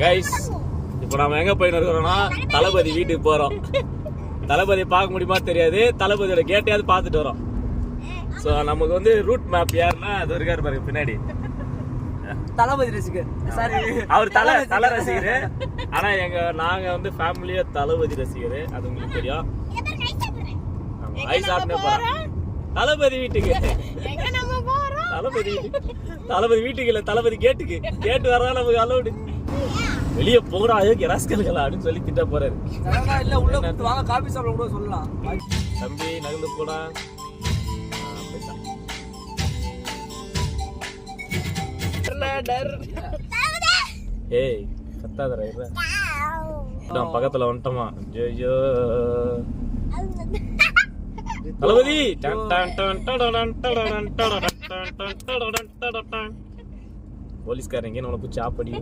Guys இப்போ நாம எங்க போயின்னு இருக்கிறோம்னா தளபதி வீட்டுக்கு போறோம். தளபதி பார்க்க முடியுமா தெரியாது, தளபதியோட கேட்டையாவது பார்த்துட்டு வரோம். ஸோ நமக்கு வந்து ரூட் மேப் யாருன்னா அது இருக்காரு பாருங்க பின்னாடி, தளபதி ரசிகர். சாரி, அவர் தலை ரசிகர். ஆனா நாங்க வந்து ஃபேமிலியா தளபதி ரசிகர், அது உங்களுக்கு தெரியும். ஐஸ் ஆட்னே போறோம் தளபதி வீட்டுக்கு. தளபதி வீட்டுக்கு இல்ல, தளபதி கேட்டுக்கு. கேட்டு வரதா நமக்கு அலோடு. வெளியே போறா ராஸ்கல்களா அப்படின்னு சொல்லி திட்ட போறாரு. இல்ல உள்ள வாங்க காபி சாப்பிட கூட சொல்லலாம். தம்பி நகர்ந்து போடா. ஏய் கத்தாதரா இருடா. நான் பக்கத்துல வந்துட்டோமா. ஐயோ தளபதி. போலீஸ்காரங்க நம்மளை பிடிச்சி ஆப்படி